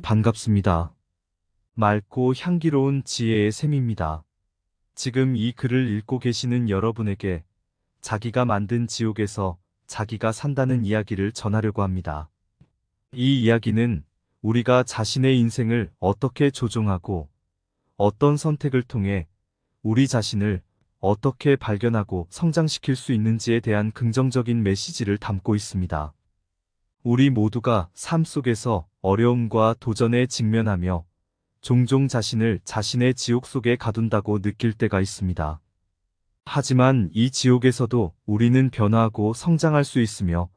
반갑습니다. 맑고 향기로운 지혜의 샘입니다. 지금 이 글을 읽고 계시는 여러분에게 자기가 만든 지옥에서 자기가 산다는 이야기를 전하려고 합니다. 이 이야기는 우리가 자신의 인생을 어떻게 조종하고 어떤 선택을 통해 우리 자신을 어떻게 발견하고 성장시킬 수 있는지에 대한 긍정적인 메시지를 담고 있습니다. 우리 모두가 삶 속에서 어려움과 도전에 직면하며 종종 자신을 자신의 지옥 속에 가둔다고 느낄 때가 있습니다. 하지만 이 지옥에서도 우리는 변화하고 성장할 수 있으며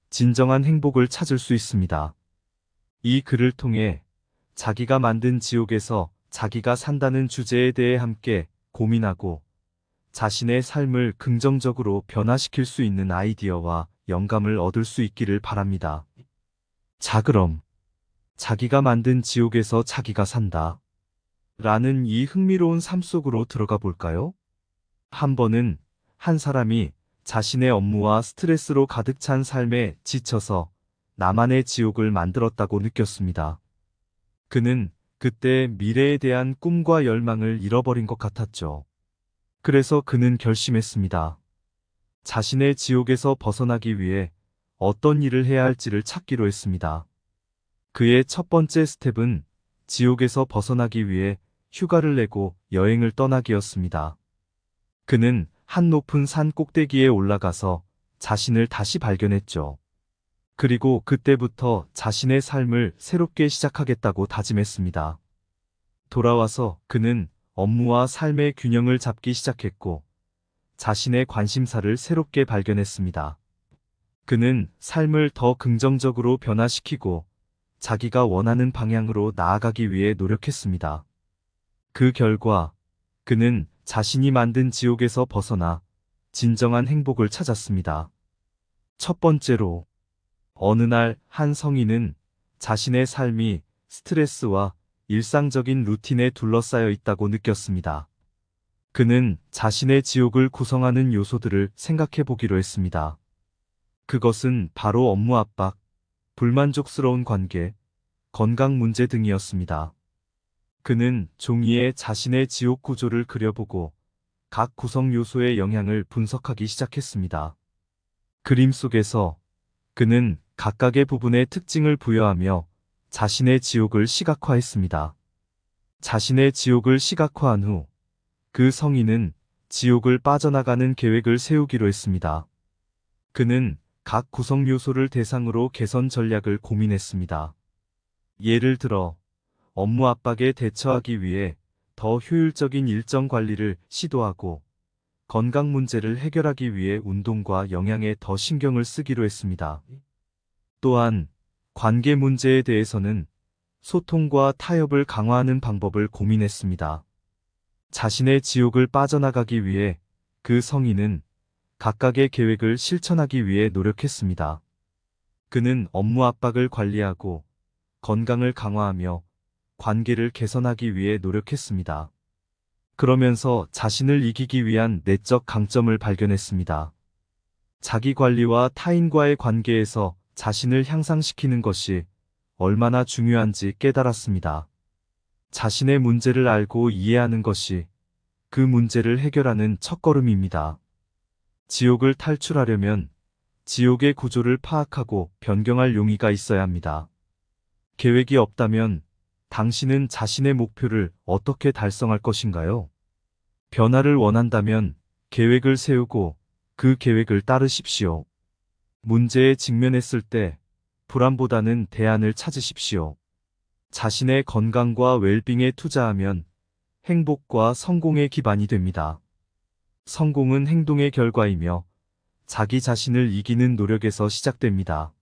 진정한 행복을 찾을 수 있습니다. 이 글을 통해 자기가 만든 지옥에서 자기가 산다는 주제에 대해 함께 고민하고 자신의 삶을 긍정적으로 변화시킬 수 있는 아이디어와 영감을 얻을 수 있기를 바랍니다. 자, 그럼 자기가 만든 지옥에서 자기가 산다 라는 이 흥미로운 삶 속으로 들어가 볼까요? 한 번은 한 사람이 자신의 업무와 스트레스로 가득 찬 삶에 지쳐서 나만의 지옥을 만들었다고 느꼈습니다. 그는 그때 미래에 대한 꿈과 열망을 잃어버린 것 같았죠. 그래서 그는 결심했습니다. 자신의 지옥에서 벗어나기 위해 어떤 일을 해야 할지를 찾기로 했습니다. 그의 첫 번째 스텝은 지옥에서 벗어나기 위해 휴가를 내고 여행을 떠나기였습니다. 그는 한 높은 산 꼭대기에 올라가서 자신을 다시 발견했죠. 그리고 그때부터 자신의 삶을 새롭게 시작하겠다고 다짐했습니다. 돌아와서 그는 업무와 삶의 균형을 잡기 시작했고 자신의 관심사를 새롭게 발견했습니다. 그는 삶을 더 긍정적으로 변화시키고 자기가 원하는 방향으로 나아가기 위해 노력했습니다. 그 결과 그는 자신이 만든 지옥에서 벗어나 진정한 행복을 찾았습니다. 첫 번째로, 어느 날 한 성인은 자신의 삶이 스트레스와 일상적인 루틴에 둘러싸여 있다고 느꼈습니다. 그는 자신의 지옥을 구성하는 요소들을 생각해 보기로 했습니다. 그것은 바로 업무 압박, 불만족스러운 관계, 건강 문제 등이었습니다. 그는 종이에 자신의 지옥 구조를 그려보고 각 구성 요소의 영향을 분석하기 시작했습니다. 그림 속에서 그는 각각의 부분의 특징을 부여하며 자신의 지옥을 시각화했습니다. 자신의 지옥을 시각화한 후 그 성인은 지옥을 빠져나가는 계획을 세우기로 했습니다. 그는 각 구성 요소를 대상으로 개선 전략을 고민했습니다. 예를 들어 업무 압박에 대처하기 위해 더 효율적인 일정 관리를 시도하고 건강 문제를 해결하기 위해 운동과 영양에 더 신경을 쓰기로 했습니다. 또한 관계 문제에 대해서는 소통과 타협을 강화하는 방법을 고민했습니다. 자신의 지옥을 빠져나가기 위해 그 성인은 각각의 계획을 실천하기 위해 노력했습니다. 그는 업무 압박을 관리하고 건강을 강화하며 관계를 개선하기 위해 노력했습니다. 그러면서 자신을 이기기 위한 내적 강점을 발견했습니다. 자기 관리와 타인과의 관계에서 자신을 향상시키는 것이 얼마나 중요한지 깨달았습니다. 자신의 문제를 알고 이해하는 것이 그 문제를 해결하는 첫걸음입니다. 지옥을 탈출하려면 지옥의 구조를 파악하고 변경할 용의가 있어야 합니다. 계획이 없다면 당신은 자신의 목표를 어떻게 달성할 것인가요? 변화를 원한다면 계획을 세우고 그 계획을 따르십시오. 문제에 직면했을 때 불안보다는 대안을 찾으십시오. 자신의 건강과 웰빙에 투자하면 행복과 성공의 기반이 됩니다. 성공은 행동의 결과이며 자기 자신을 이기는 노력에서 시작됩니다.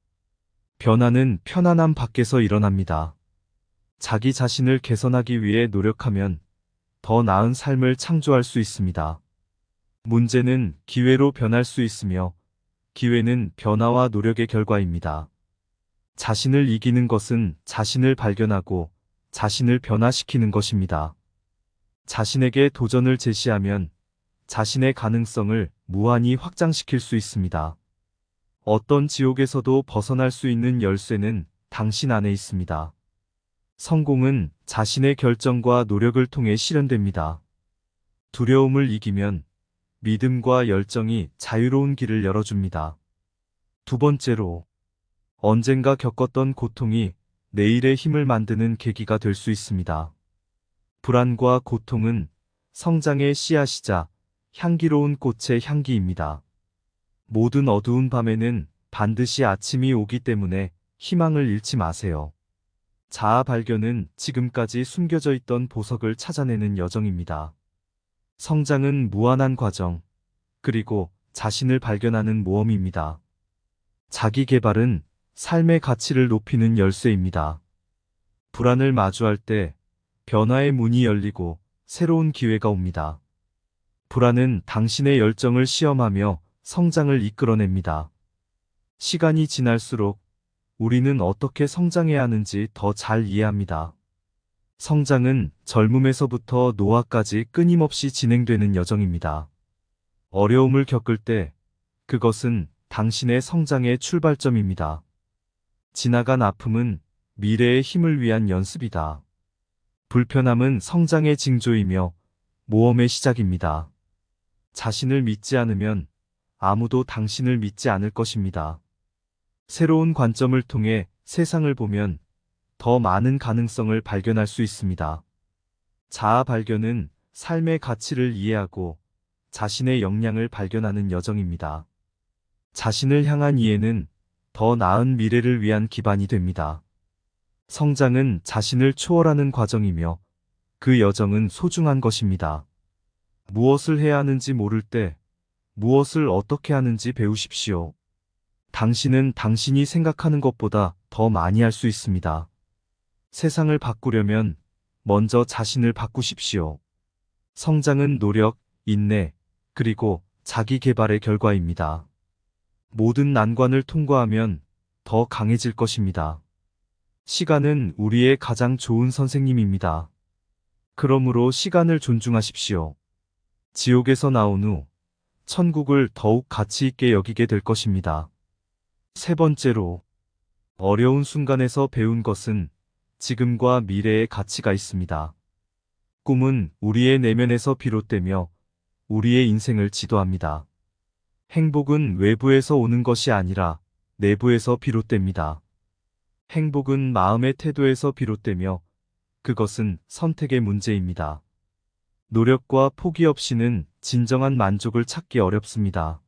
변화는 편안함 밖에서 일어납니다. 자기 자신을 개선하기 위해 노력하면 더 나은 삶을 창조할 수 있습니다. 문제는 기회로 변할 수 있으며 기회는 변화와 노력의 결과입니다. 자신을 이기는 것은 자신을 발견하고 자신을 변화시키는 것입니다. 자신에게 도전을 제시하면 자신의 가능성을 무한히 확장시킬 수 있습니다. 어떤 지옥에서도 벗어날 수 있는 열쇠는 당신 안에 있습니다. 성공은 자신의 결정과 노력을 통해 실현됩니다. 두려움을 이기면 믿음과 열정이 자유로운 길을 열어줍니다. 두 번째로, 언젠가 겪었던 고통이 내일의 힘을 만드는 계기가 될 수 있습니다. 불안과 고통은 성장의 씨앗이자 향기로운 꽃의 향기입니다. 모든 어두운 밤에는 반드시 아침이 오기 때문에 희망을 잃지 마세요. 자아 발견은 지금까지 숨겨져 있던 보석을 찾아내는 여정입니다. 성장은 무한한 과정, 그리고 자신을 발견하는 모험입니다. 자기 개발은 삶의 가치를 높이는 열쇠입니다. 불안을 마주할 때 변화의 문이 열리고 새로운 기회가 옵니다. 불안은 당신의 열정을 시험하며 성장을 이끌어냅니다. 시간이 지날수록 우리는 어떻게 성장해야 하는지 더 잘 이해합니다. 성장은 젊음에서부터 노화까지 끊임없이 진행되는 여정입니다. 어려움을 겪을 때 그것은 당신의 성장의 출발점입니다. 지나간 아픔은 미래의 힘을 위한 연습이다. 불편함은 성장의 징조이며 모험의 시작입니다. 자신을 믿지 않으면 아무도 당신을 믿지 않을 것입니다. 새로운 관점을 통해 세상을 보면 더 많은 가능성을 발견할 수 있습니다. 자아 발견은 삶의 가치를 이해하고 자신의 역량을 발견하는 여정입니다. 자신을 향한 이해는 더 나은 미래를 위한 기반이 됩니다. 성장은 자신을 초월하는 과정이며 그 여정은 소중한 것입니다. 무엇을 해야 하는지 모를 때 무엇을 어떻게 하는지 배우십시오. 당신은 당신이 생각하는 것보다 더 많이 할 수 있습니다. 세상을 바꾸려면 먼저 자신을 바꾸십시오. 성장은 노력, 인내, 그리고 자기 개발의 결과입니다. 모든 난관을 통과하면 더 강해질 것입니다. 시간은 우리의 가장 좋은 선생님입니다. 그러므로 시간을 존중하십시오. 지옥에서 나온 후 천국을 더욱 가치 있게 여기게 될 것입니다. 세 번째로, 어려운 순간에서 배운 것은 지금과 미래의 가치가 있습니다. 꿈은 우리의 내면에서 비롯되며 우리의 인생을 지도합니다. 행복은 외부에서 오는 것이 아니라 내부에서 비롯됩니다. 행복은 마음의 태도에서 비롯되며 그것은 선택의 문제입니다. 노력과 포기 없이는 진정한 만족을 찾기 어렵습니다.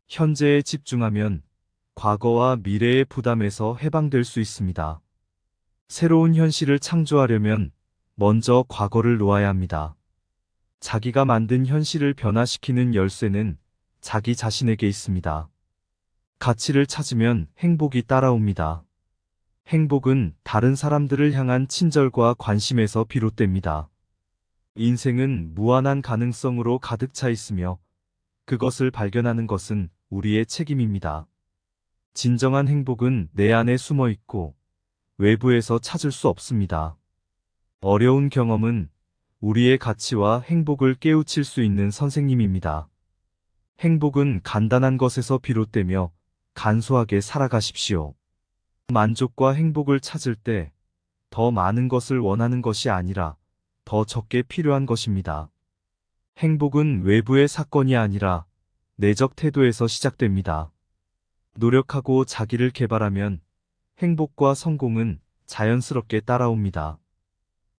현재에 집중하면 과거와 미래의 부담에서 해방될 수 있습니다. 새로운 현실을 창조하려면 먼저 과거를 놓아야 합니다. 자기가 만든 현실을 변화시키는 열쇠는 자기 자신에게 있습니다. 가치를 찾으면 행복이 따라옵니다. 행복은 다른 사람들을 향한 친절과 관심에서 비롯됩니다. 인생은 무한한 가능성으로 가득 차 있으며 그것을 발견하는 것은 우리의 책임입니다. 진정한 행복은 내 안에 숨어 있고 외부에서 찾을 수 없습니다. 어려운 경험은 우리의 가치와 행복을 깨우칠 수 있는 선생님입니다. 행복은 간단한 것에서 비롯되며 간소하게 살아가십시오. 만족과 행복을 찾을 때 더 많은 것을 원하는 것이 아니라 더 적게 필요한 것입니다. 행복은 외부의 사건이 아니라 내적 태도에서 시작됩니다. 노력하고 자기를 개발하면 행복과 성공은 자연스럽게 따라옵니다.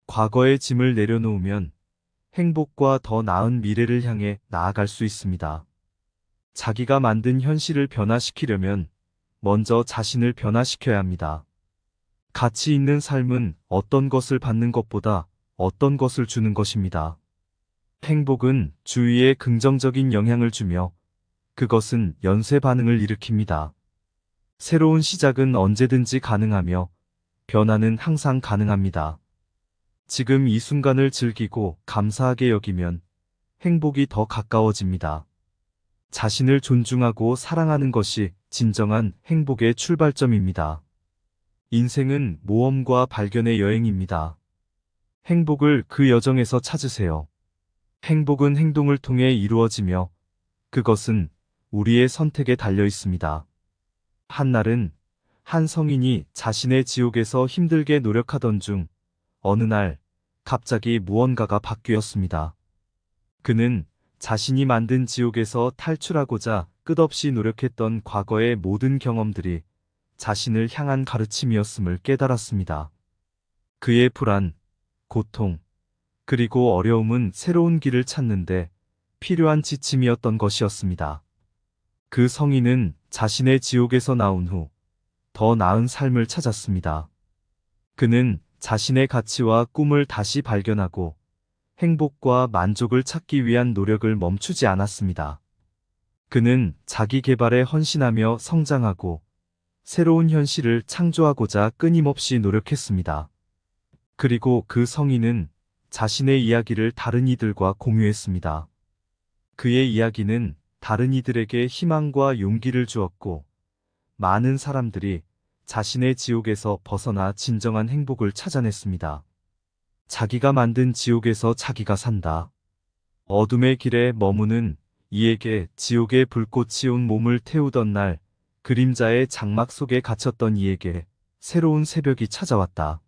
과거의 짐을 내려놓으면 행복과 더 나은 미래를 향해 나아갈 수 있습니다. 자기가 만든 현실을 변화시키려면 먼저 자신을 변화시켜야 합니다. 가치 있는 삶은 어떤 것을 받는 것보다 어떤 것을 주는 것입니다. 행복은 주위에 긍정적인 영향을 주며 그것은 연쇄 반응을 일으킵니다. 새로운 시작은 언제든지 가능하며 변화는 항상 가능합니다. 지금 이 순간을 즐기고 감사하게 여기면 행복이 더 가까워집니다. 자신을 존중하고 사랑하는 것이 진정한 행복의 출발점입니다. 인생은 모험과 발견의 여행입니다. 행복을 그 여정에서 찾으세요. 행복은 행동을 통해 이루어지며 그것은 우리의 선택에 달려 있습니다. 한날은 한 성인이 자신의 지옥에서 힘들게 노력하던 중 어느 날 갑자기 무언가가 바뀌었습니다. 그는 자신이 만든 지옥에서 탈출하고자 끝없이 노력했던 과거의 모든 경험들이 자신을 향한 가르침이었음을 깨달았습니다. 그의 불안, 고통, 그리고 어려움은 새로운 길을 찾는데 필요한 지침이었던 것이었습니다. 그 성인은 자신의 지옥에서 나온 후 더 나은 삶을 찾았습니다. 그는 자신의 가치와 꿈을 다시 발견하고 행복과 만족을 찾기 위한 노력을 멈추지 않았습니다. 그는 자기 개발에 헌신하며 성장하고 새로운 현실을 창조하고자 끊임없이 노력했습니다. 그리고 그 성인은 자신의 이야기를 다른 이들과 공유했습니다. 그의 이야기는 다른 이들에게 희망과 용기를 주었고, 많은 사람들이 자신의 지옥에서 벗어나 진정한 행복을 찾아냈습니다. 자기가 만든 지옥에서 자기가 산다. 어둠의 길에 머무는 이에게 지옥의 불꽃이 온 몸을 태우던 날, 그림자의 장막 속에 갇혔던 이에게 새로운 새벽이 찾아왔다.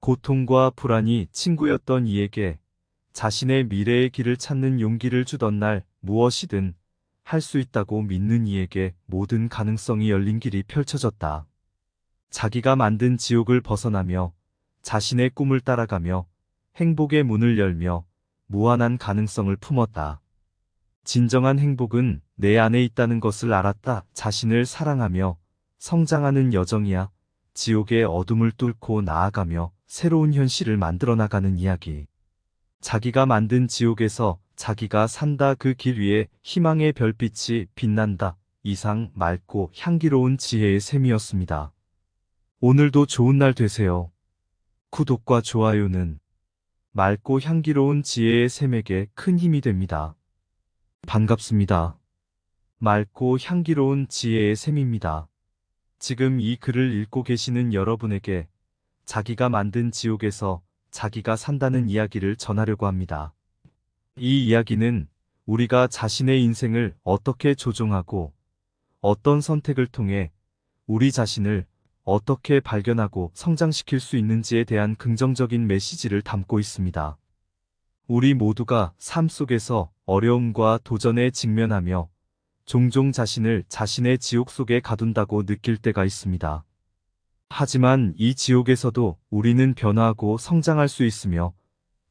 고통과 불안이 친구였던 이에게 자신의 미래의 길을 찾는 용기를 주던 날, 무엇이든 할 수 있다고 믿는 이에게 모든 가능성이 열린 길이 펼쳐졌다. 자기가 만든 지옥을 벗어나며 자신의 꿈을 따라가며 행복의 문을 열며 무한한 가능성을 품었다. 진정한 행복은 내 안에 있다는 것을 알았다. 자신을 사랑하며 성장하는 여정이야. 지옥의 어둠을 뚫고 나아가며 새로운 현실을 만들어 나가는 이야기. 자기가 만든 지옥에서 자기가 산다. 그 길 위에 희망의 별빛이 빛난다. 이상 맑고 향기로운 지혜의 샘이었습니다. 오늘도 좋은 날 되세요. 구독과 좋아요는 맑고 향기로운 지혜의 샘에게 큰 힘이 됩니다. 반갑습니다. 맑고 향기로운 지혜의 샘입니다. 지금 이 글을 읽고 계시는 여러분에게 자기가 만든 지옥에서 자기가 산다는 이야기를 전하려고 합니다. 이 이야기는 우리가 자신의 인생을 어떻게 조종하고 어떤 선택을 통해 우리 자신을 어떻게 발견하고 성장시킬 수 있는지에 대한 긍정적인 메시지를 담고 있습니다. 우리 모두가 삶 속에서 어려움과 도전에 직면하며 종종 자신을 자신의 지옥 속에 가둔다고 느낄 때가 있습니다. 하지만 이 지옥에서도 우리는 변화하고 성장할 수 있으며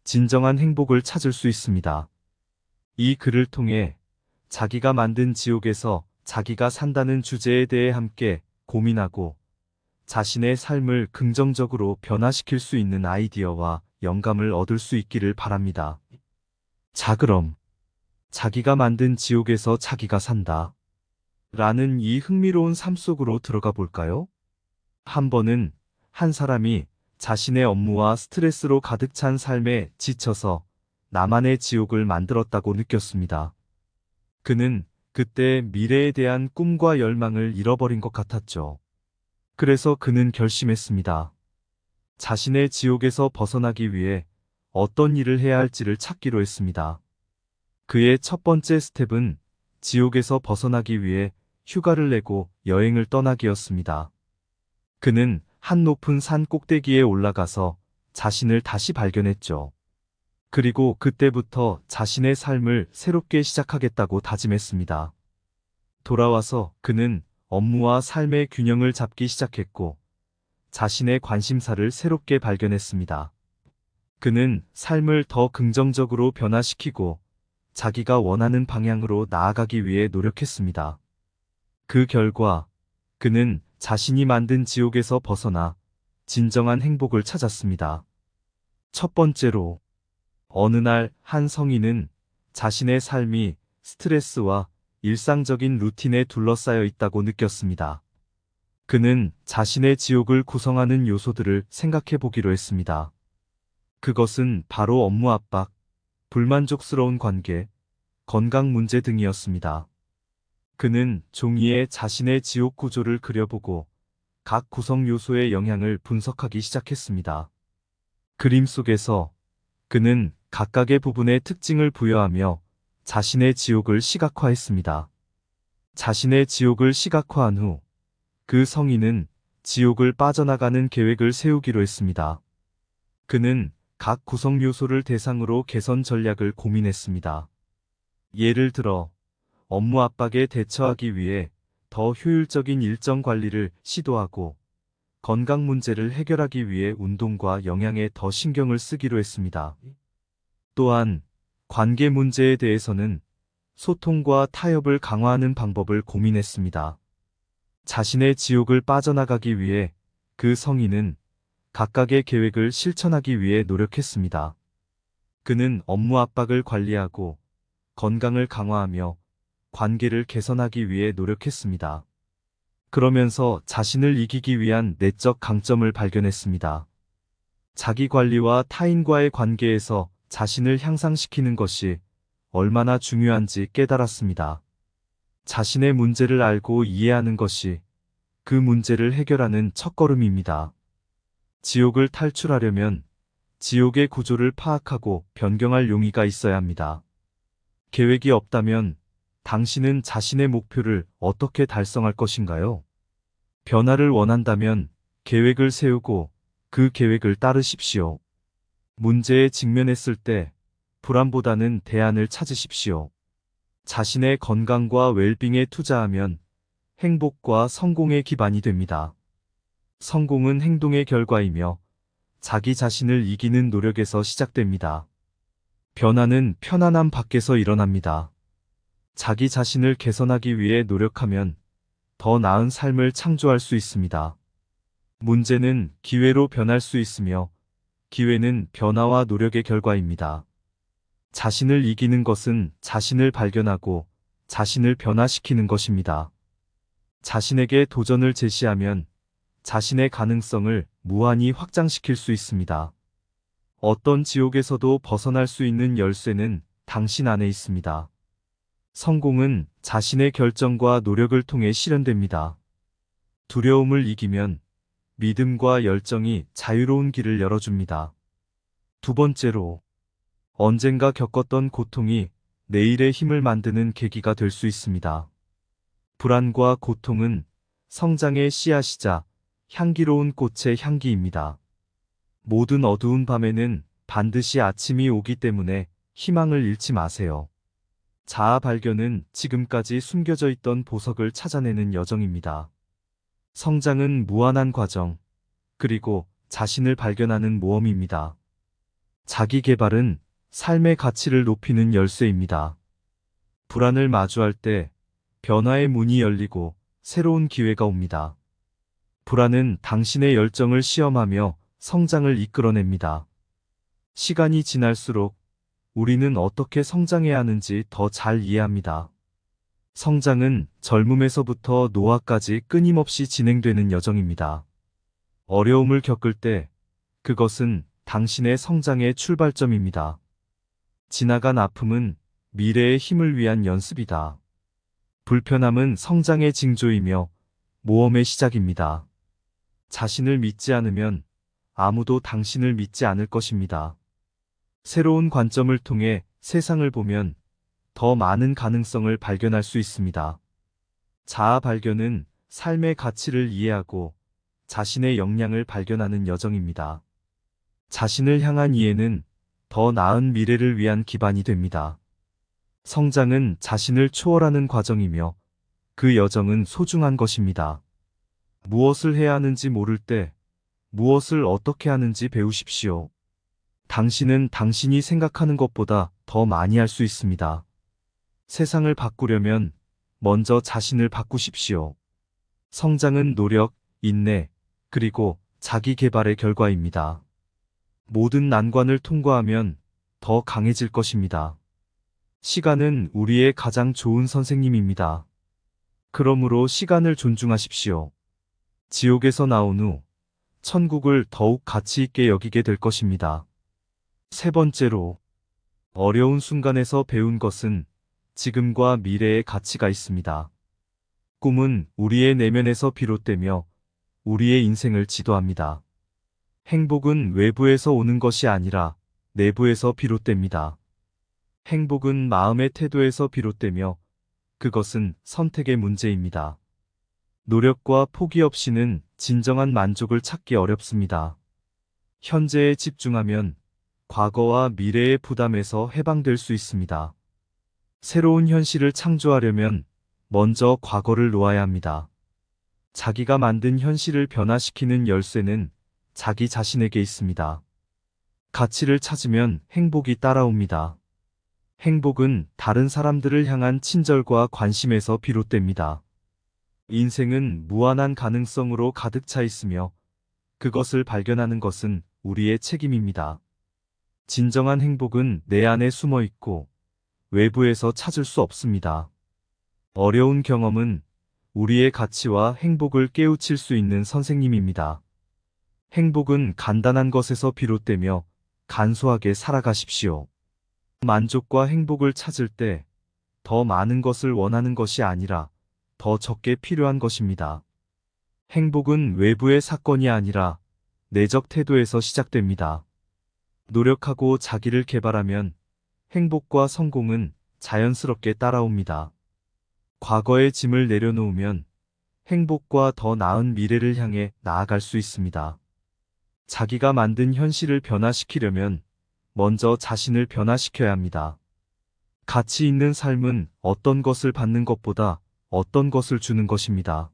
진정한 행복을 찾을 수 있습니다. 이 글을 통해 자기가 만든 지옥에서 자기가 산다는 주제에 대해 함께 고민하고 자신의 삶을 긍정적으로 변화시킬 수 있는 아이디어와 영감을 얻을 수 있기를 바랍니다. 자, 그럼 자기가 만든 지옥에서 자기가 산다 라는 이 흥미로운 삶 속으로 들어가 볼까요? 한 번은 한 사람이 자신의 업무와 스트레스로 가득 찬 삶에 지쳐서 나만의 지옥을 만들었다고 느꼈습니다. 그는 그때 미래에 대한 꿈과 열망을 잃어버린 것 같았죠. 그래서 그는 결심했습니다. 자신의 지옥에서 벗어나기 위해 어떤 일을 해야 할지를 찾기로 했습니다. 그의 첫 번째 스텝은 지옥에서 벗어나기 위해 휴가를 내고 여행을 떠나기였습니다. 그는 한 높은 산 꼭대기에 올라가서 자신을 다시 발견했죠. 그리고 그때부터 자신의 삶을 새롭게 시작하겠다고 다짐했습니다. 돌아와서 그는 업무와 삶의 균형을 잡기 시작했고 자신의 관심사를 새롭게 발견했습니다. 그는 삶을 더 긍정적으로 변화시키고 자기가 원하는 방향으로 나아가기 위해 노력했습니다. 그 결과 그는 자신이 만든 지옥에서 벗어나 진정한 행복을 찾았습니다. 첫 번째로, 어느 날 한 성인은 자신의 삶이 스트레스와 일상적인 루틴에 둘러싸여 있다고 느꼈습니다. 그는 자신의 지옥을 구성하는 요소들을 생각해 보기로 했습니다. 그것은 바로 업무 압박, 불만족스러운 관계, 건강 문제 등이었습니다. 그는 종이에 자신의 지옥 구조를 그려보고 각 구성 요소의 영향을 분석하기 시작했습니다. 그림 속에서 그는 각각의 부분의 특징을 부여하며 자신의 지옥을 시각화했습니다. 자신의 지옥을 시각화한 후 그 성인은 지옥을 빠져나가는 계획을 세우기로 했습니다. 그는 각 구성 요소를 대상으로 개선 전략을 고민했습니다. 예를 들어, 업무 압박에 대처하기 위해 더 효율적인 일정 관리를 시도하고, 건강 문제를 해결하기 위해 운동과 영양에 더 신경을 쓰기로 했습니다. 또한, 관계 문제에 대해서는 소통과 타협을 강화하는 방법을 고민했습니다. 자신의 지옥을 빠져나가기 위해 그 성인은 각각의 계획을 실천하기 위해 노력했습니다. 그는 업무 압박을 관리하고 건강을 강화하며 관계를 개선하기 위해 노력했습니다. 그러면서 자신을 이기기 위한 내적 강점을 발견했습니다. 자기 관리와 타인과의 관계에서 자신을 향상시키는 것이 얼마나 중요한지 깨달았습니다. 자신의 문제를 알고 이해하는 것이 그 문제를 해결하는 첫걸음입니다. 지옥을 탈출하려면 지옥의 구조를 파악하고 변경할 용의가 있어야 합니다. 계획이 없다면 당신은 자신의 목표를 어떻게 달성할 것인가요? 변화를 원한다면 계획을 세우고 그 계획을 따르십시오. 문제에 직면했을 때 불안보다는 대안을 찾으십시오. 자신의 건강과 웰빙에 투자하면 행복과 성공의 기반이 됩니다. 성공은 행동의 결과이며 자기 자신을 이기는 노력에서 시작됩니다. 변화는 편안함 밖에서 일어납니다. 자기 자신을 개선하기 위해 노력하면 더 나은 삶을 창조할 수 있습니다. 문제는 기회로 변할 수 있으며 기회는 변화와 노력의 결과입니다. 자신을 이기는 것은 자신을 발견하고 자신을 변화시키는 것입니다. 자신에게 도전을 제시하면 자신의 가능성을 무한히 확장시킬 수 있습니다. 어떤 지옥에서도 벗어날 수 있는 열쇠는 당신 안에 있습니다. 성공은 자신의 결정과 노력을 통해 실현됩니다. 두려움을 이기면 믿음과 열정이 자유로운 길을 열어줍니다. 두 번째로, 언젠가 겪었던 고통이 내일의 힘을 만드는 계기가 될 수 있습니다. 불안과 고통은 성장의 씨앗이자 향기로운 꽃의 향기입니다. 모든 어두운 밤에는 반드시 아침이 오기 때문에 희망을 잃지 마세요. 자아 발견은 지금까지 숨겨져 있던 보석을 찾아내는 여정입니다. 성장은 무한한 과정, 그리고 자신을 발견하는 모험입니다. 자기 개발은 삶의 가치를 높이는 열쇠입니다. 불안을 마주할 때 변화의 문이 열리고 새로운 기회가 옵니다. 불안은 당신의 열정을 시험하며 성장을 이끌어냅니다. 시간이 지날수록 우리는 어떻게 성장해야 하는지 더 잘 이해합니다. 성장은 젊음에서부터 노화까지 끊임없이 진행되는 여정입니다. 어려움을 겪을 때 그것은 당신의 성장의 출발점입니다. 지나간 아픔은 미래의 힘을 위한 연습이다. 불편함은 성장의 징조이며 모험의 시작입니다. 자신을 믿지 않으면 아무도 당신을 믿지 않을 것입니다. 새로운 관점을 통해 세상을 보면 더 많은 가능성을 발견할 수 있습니다. 자아 발견은 삶의 가치를 이해하고 자신의 역량을 발견하는 여정입니다. 자신을 향한 이해는 더 나은 미래를 위한 기반이 됩니다. 성장은 자신을 초월하는 과정이며 그 여정은 소중한 것입니다. 무엇을 해야 하는지 모를 때 무엇을 어떻게 하는지 배우십시오. 당신은 당신이 생각하는 것보다 더 많이 할 수 있습니다. 세상을 바꾸려면 먼저 자신을 바꾸십시오. 성장은 노력, 인내, 그리고 자기 개발의 결과입니다. 모든 난관을 통과하면 더 강해질 것입니다. 시간은 우리의 가장 좋은 선생님입니다. 그러므로 시간을 존중하십시오. 지옥에서 나온 후 천국을 더욱 가치 있게 여기게 될 것입니다. 세 번째로, 어려운 순간에서 배운 것은 지금과 미래의 가치가 있습니다. 꿈은 우리의 내면에서 비롯되며 우리의 인생을 지도합니다. 행복은 외부에서 오는 것이 아니라 내부에서 비롯됩니다. 행복은 마음의 태도에서 비롯되며 그것은 선택의 문제입니다. 노력과 포기 없이는 진정한 만족을 찾기 어렵습니다. 현재에 집중하면 과거와 미래의 부담에서 해방될 수 있습니다. 새로운 현실을 창조하려면 먼저 과거를 놓아야 합니다. 자기가 만든 현실을 변화시키는 열쇠는 자기 자신에게 있습니다. 가치를 찾으면 행복이 따라옵니다. 행복은 다른 사람들을 향한 친절과 관심에서 비롯됩니다. 인생은 무한한 가능성으로 가득 차 있으며 그것을 발견하는 것은 우리의 책임입니다. 진정한 행복은 내 안에 숨어 있고 외부에서 찾을 수 없습니다. 어려운 경험은 우리의 가치와 행복을 깨우칠 수 있는 선생님입니다. 행복은 간단한 것에서 비롯되며 간소하게 살아가십시오. 만족과 행복을 찾을 때 더 많은 것을 원하는 것이 아니라 더 적게 필요한 것입니다. 행복은 외부의 사건이 아니라 내적 태도에서 시작됩니다. 노력하고 자기를 개발하면 행복과 성공은 자연스럽게 따라옵니다. 과거의 짐을 내려놓으면 행복과 더 나은 미래를 향해 나아갈 수 있습니다. 자기가 만든 현실을 변화시키려면 먼저 자신을 변화시켜야 합니다. 가치 있는 삶은 어떤 것을 받는 것보다 어떤 것을 주는 것입니다.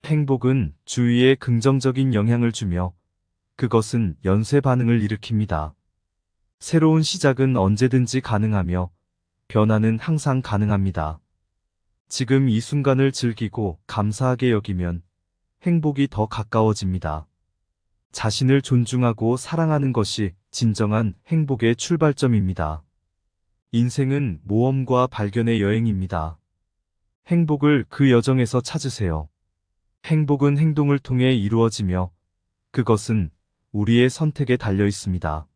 행복은 주위에 긍정적인 영향을 주며 그것은 연쇄 반응을 일으킵니다. 새로운 시작은 언제든지 가능하며 변화는 항상 가능합니다. 지금 이 순간을 즐기고 감사하게 여기면 행복이 더 가까워집니다. 자신을 존중하고 사랑하는 것이 진정한 행복의 출발점입니다. 인생은 모험과 발견의 여행입니다. 행복을 그 여정에서 찾으세요. 행복은 행동을 통해 이루어지며 그것은 우리의 선택에 달려 있습니다.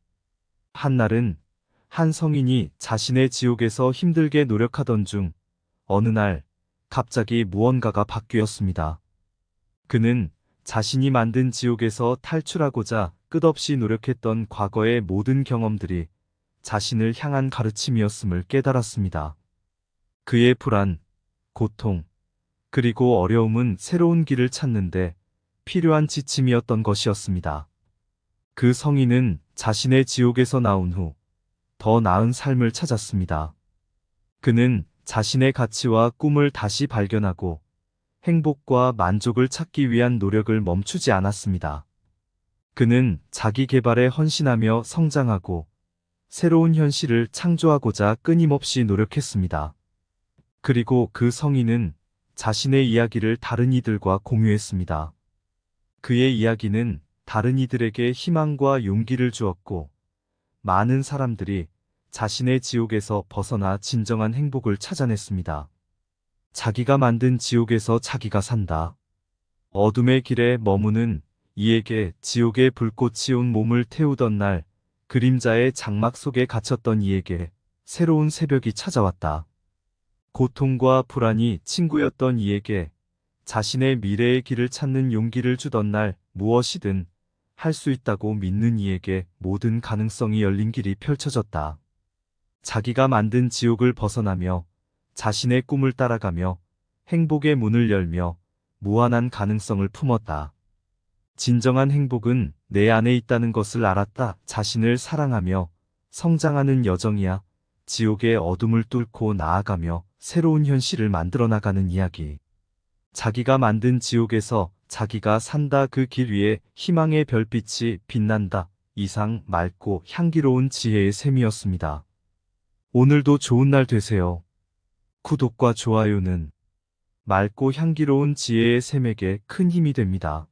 한날은 한 성인이 자신의 지옥에서 힘들게 노력하던 중 어느 날 갑자기 무언가가 바뀌었습니다. 그는 자신이 만든 지옥에서 탈출하고자 끝없이 노력했던 과거의 모든 경험들이 자신을 향한 가르침이었음을 깨달았습니다. 그의 불안, 고통, 그리고 어려움은 새로운 길을 찾는데 필요한 지침이었던 것이었습니다. 그 성인은 자신의 지옥에서 나온 후 더 나은 삶을 찾았습니다. 그는 자신의 가치와 꿈을 다시 발견하고 행복과 만족을 찾기 위한 노력을 멈추지 않았습니다. 그는 자기 개발에 헌신하며 성장하고 새로운 현실을 창조하고자 끊임없이 노력했습니다. 그리고 그 성인은 자신의 이야기를 다른 이들과 공유했습니다. 그의 이야기는 다른 이들에게 희망과 용기를 주었고 많은 사람들이 자신의 지옥에서 벗어나 진정한 행복을 찾아냈습니다. 자기가 만든 지옥에서 자기가 산다. 어둠의 길에 머무는 이에게 지옥의 불꽃이 온 몸을 태우던 날 그림자의 장막 속에 갇혔던 이에게 새로운 새벽이 찾아왔다. 고통과 불안이 친구였던 이에게 자신의 미래의 길을 찾는 용기를 주던 날 무엇이든 할 수 있다고 믿는 이에게 모든 가능성이 열린 길이 펼쳐졌다. 자기가 만든 지옥을 벗어나며 자신의 꿈을 따라가며 행복의 문을 열며 무한한 가능성을 품었다. 진정한 행복은 내 안에 있다는 것을 알았다. 자신을 사랑하며 성장하는 여정이야. 지옥의 어둠을 뚫고 나아가며 새로운 현실을 만들어 나가는 이야기. 자기가 만든 지옥에서 자기가 산다. 그 길 위에 희망의 별빛이 빛난다. 이상 맑고 향기로운 지혜의 샘이었습니다. 오늘도 좋은 날 되세요. 구독과 좋아요는 맑고 향기로운 지혜의 샘에게 큰 힘이 됩니다.